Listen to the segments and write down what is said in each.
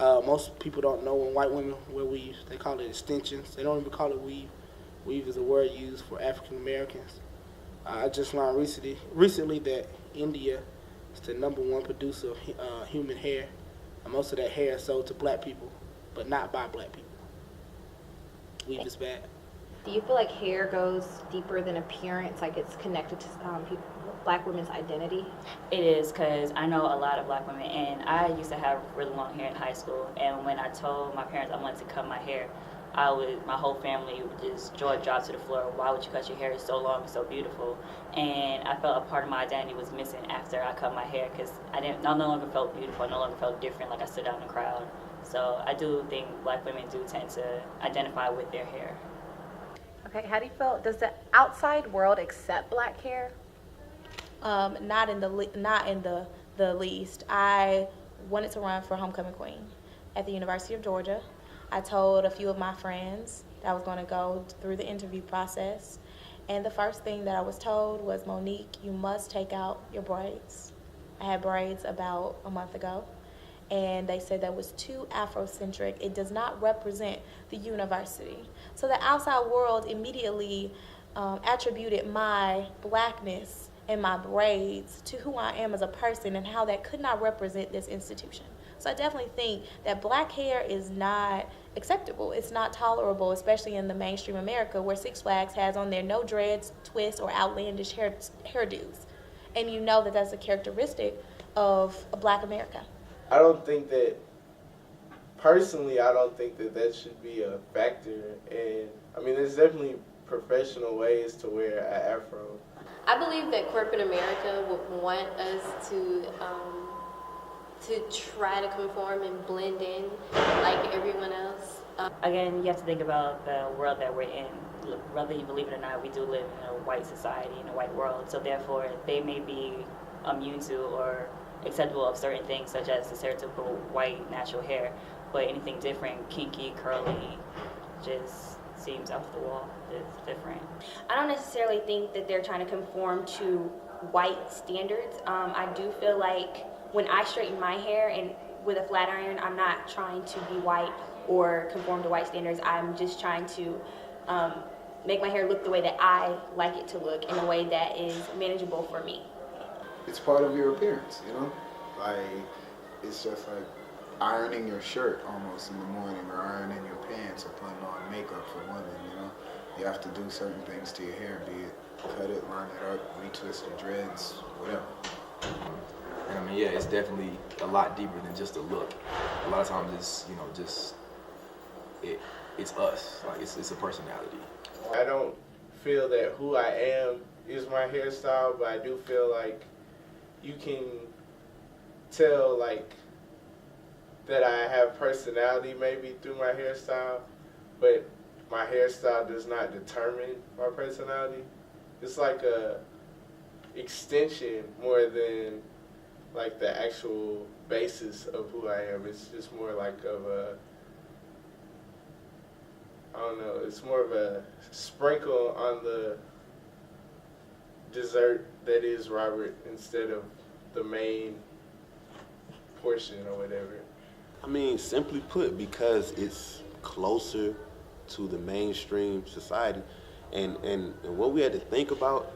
Most people don't know when white women wear weave, they call it extensions. They don't even call it weave. Weave is a word used for African Americans. I just learned recently that India is the #1 producer of human hair. And most of that hair is sold to black people, but not by black people. Weave is bad. Do you feel like hair goes deeper than appearance, like it's connected to black women's identity? It is, because I know a lot of black women, and I used to have really long hair in high school, and when I told my parents I wanted to cut my hair, my whole family would just jaw dropped to the floor. Why would you cut your hair? It's so long and so beautiful. And I felt a part of my identity was missing after I cut my hair, because I no longer felt beautiful. I no longer felt different, like I stood out in the crowd. So I do think black women do tend to identify with their hair. Okay, how do you feel? Does the outside world accept black hair? Not in the least. I wanted to run for homecoming queen at the University of Georgia. I told a few of my friends that I was going to go through the interview process, and the first thing that I was told was, Monique, you must take out your braids. I had braids about a month ago, and they said that was too Afrocentric. It does not represent the university. So the outside world immediately attributed my blackness and my braids to who I am as a person and how that could not represent this institution. So I definitely think that black hair is not acceptable. It's not tolerable, especially in the mainstream America, where Six Flags has on there no dreads, twists, or outlandish hairdos. And you know that that's a characteristic of a black America. I don't think that, personally, I don't think that that should be a factor. And, I mean, there's definitely professional ways to wear an afro. I believe that corporate America would want us to try to conform and blend in like everyone else. Again, you have to think about the world that we're in. Whether you believe it or not, we do live in a white society, in a white world. So therefore, they may be immune to or acceptable of certain things, such as the stereotypical white natural hair. But anything different, kinky, curly, just seems off the wall. It's different. I don't necessarily think that they're trying to conform to white standards. I do feel like when I straighten my hair and with a flat iron, I'm not trying to be white or conform to white standards. I'm just trying to make my hair look the way that I like it to look, in a way that is manageable for me. It's part of your appearance, you know? Like, it's just like ironing your shirt almost in the morning, or ironing your pants, or putting on makeup for women, you know? You have to do certain things to your hair, be it cut it, line it up, retwist your dreads, whatever. And I mean, yeah, it's definitely a lot deeper than just a look. A lot of times it's us. Like, it's a personality. I don't feel that who I am is my hairstyle, but I do feel like you can tell, like, that I have personality maybe through my hairstyle, but my hairstyle does not determine my personality. It's like a extension more than like the actual basis of who I am. It's just more like of a, I don't know, it's more of a sprinkle on the dessert that is Robert instead of the main portion or whatever. I mean, simply put, because it's closer to the mainstream society. And what we had to think about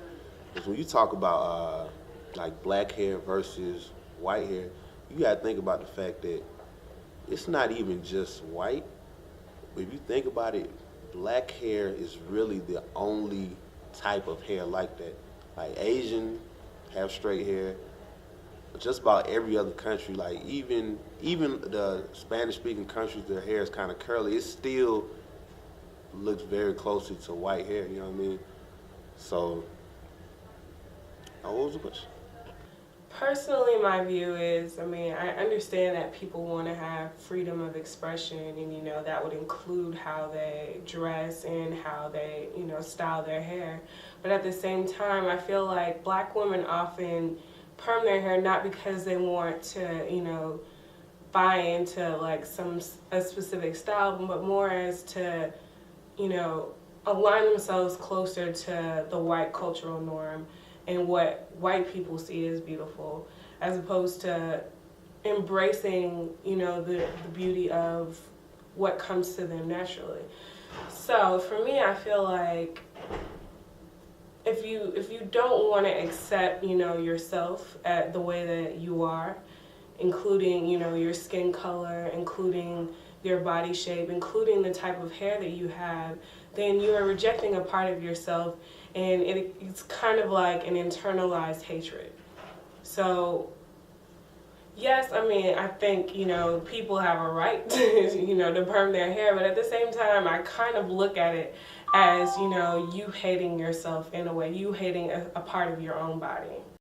is when you talk about like black hair versus white hair, you got to think about the fact that it's not even just white. But if you think about it, black hair is really the only type of hair like that. Like Asian have straight hair. Just about every other country, like even the Spanish-speaking countries, their hair is kind of curly. It still looks very closely to white hair, you know what I mean? So, what was the question? Personally, my view is, I mean, I understand that people want to have freedom of expression, and, you know, that would include how they dress and how they, you know, style their hair. But at the same time, I feel like black women often perm their hair not because they want to, you know, buy into like a specific style, but more as to, you know, align themselves closer to the white cultural norm and what white people see as beautiful, as opposed to embracing, the beauty of what comes to them naturally. So for me, I feel like if you don't want to accept, yourself at the way that you are, including, your skin color, including your body shape, including the type of hair that you have, then you are rejecting a part of yourself, and it's kind of like an internalized hatred. So yes, I think, people have a right to, to perm their hair, but at the same time, I kind of look at it as, you hating yourself in a way, you hating a part of your own body.